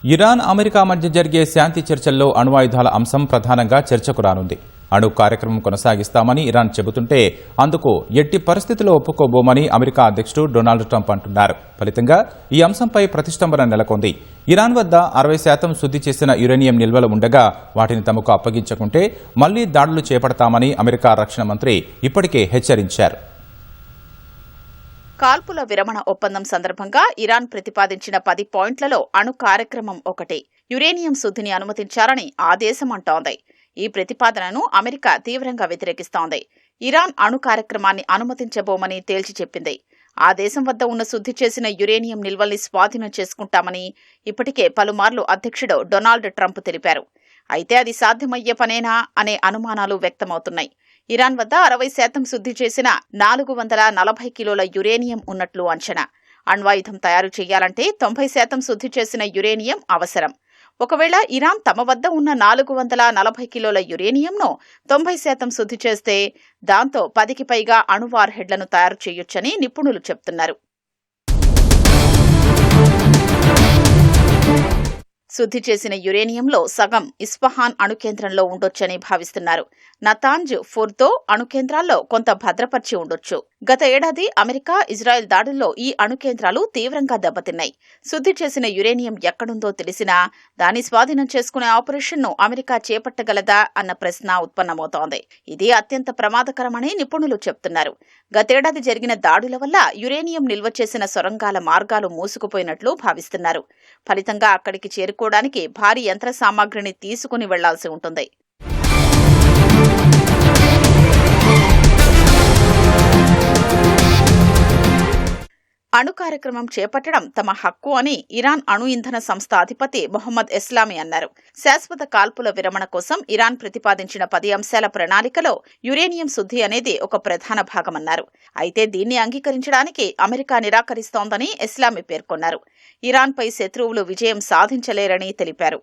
Iran America మధ్య జరిగే శాంతి చర్చల్లో అణ్వాయుధాల అంశం ప్రధానంగా చర్చకు రానుంది. అణు కార్యక్రమం కొనసాగిస్తామని ఇరాన్ చెబుతుంటే అందుకు ఎట్టి పరిస్థితుల్లో ఒప్పుకోబోమని అమెరికా అధ్యక్షుడు డొనాల్డ్ ట్రంప్ అంటున్నారు. ఫలితంగా ఈ అంశంపై ప్రతిష్టంభన నెలకొంది. ఇరాన్ వద్ద 60% శుద్ధి చేసిన యురేనియం నిల్వలు ఉండగా వాటిని తమకు అప్పగించకుంటే మళ్లీ దాడులు చేపడతామని అమెరికా రక్షణ మంత్రి ఇప్పటికే హెచ్చరించారు. కాల్పుల విరమణ ఒప్పందం సందర్భంగా ఇరాన్ ప్రతిపాదించిన 10 పాయింట్లలో అణు కార్యక్రమం ఒకటి. యురేనియం శుద్ధిని అనుమతించాలని ఆ దేశం అంటోంది. ఈ ప్రతిపాదనను అమెరికా తీవ్రంగా వ్యతిరేకిస్తోంది. ఇరాన్ అణు కార్యక్రమాన్ని అనుమతించబోమని తేల్చి చెప్పింది. ఆ దేశం వద్ద ఉన్న శుద్ధి చేసిన యురేనియం నిల్వల్ని స్వాధీనం చేసుకుంటామని ఇప్పటికే పలుమార్లు అధ్యక్షుడు డొనాల్డ్ ట్రంప్ తెలిపారు. అయితే అది సాధ్యమయ్యే పనేనా అనే అనుమానాలు వ్యక్తమవుతున్నాయి. ఇరాన్ వద్ద 60% శుద్ధి చేసిన 440 కిలోల యురేనియం ఉన్నట్లు అంచనా. అణ్వాయుధం తయారు చేయాలంటే 90% శుద్ధి చేసిన యురేనియం అవసరం. ఒకవేళ ఇరాన్ తమ వద్ద ఉన్న 440 కిలోల యురేనియంను 90% శుద్ధి చేస్తే దాంతో 10కి పైగా అణు వార్హెడ్లను తయారు చేయొచ్చని నిపుణులు చెప్తున్నారు. శుద్ధి చేసిన యురేనియంలో సగం ఇస్ఫహాన్ అణుకేంద్రంలో ఉండొచ్చని భావిస్తున్నారు. నతాంజ్, ఫోర్దో అణుకేంద్రాల్లో కొంత భద్రపరిచి ఉండొచ్చు. గత ఏడాది అమెరికా, ఇజ్రాయెల్ దాడుల్లో ఈ అణుకేంద్రాలు తీవ్రంగా దెబ్బతిన్నాయి. శుద్ధి చేసిన యురేనియం ఎక్కడుందో తెలిసినా దాన్ని స్వాధీనం చేసుకునే ఆపరేషన్ను అమెరికా చేపట్టగలదా అన్న ప్రశ్న ఉత్పన్నమవుతోంది. ఇది అత్యంత ప్రమాదకరమని నిపుణులు చెప్తున్నారు. గతేడాది జరిగిన దాడుల వల్ల యురేనియం నిల్వ చేసిన సొరంగాల మార్గాలు మూసుకుపోయినట్లు భావిస్తున్నారు. ఫలితంగా అక్కడికి చేరుకోవడానికి భారీ యంత్ర సామాగ్రిని తీసుకుని వెళ్లాల్సి ఉంటుంది. అణు కార్యక్రమం చేపట్టడం తమ హక్కు అని ఇరాన్ అణు ఇంధన సంస్థ అధిపతి మొహమ్మద్ ఎస్లామీ అన్నారు. శాశ్వత కాల్పుల విరమణ కోసం ఇరాన్ ప్రతిపాదించిన 10 అంశాల ప్రణాళికలో యురేనియం శుద్ధి అనేది ఒక ప్రధాన భాగమన్నారు. అయితే దీన్ని అంగీకరించడానికి అమెరికా నిరాకరిస్తోందని ఎస్లామీ పేర్కొన్నారు. ఇరాన్పై శత్రువులు విజయం సాధించలేరని తెలిపారు.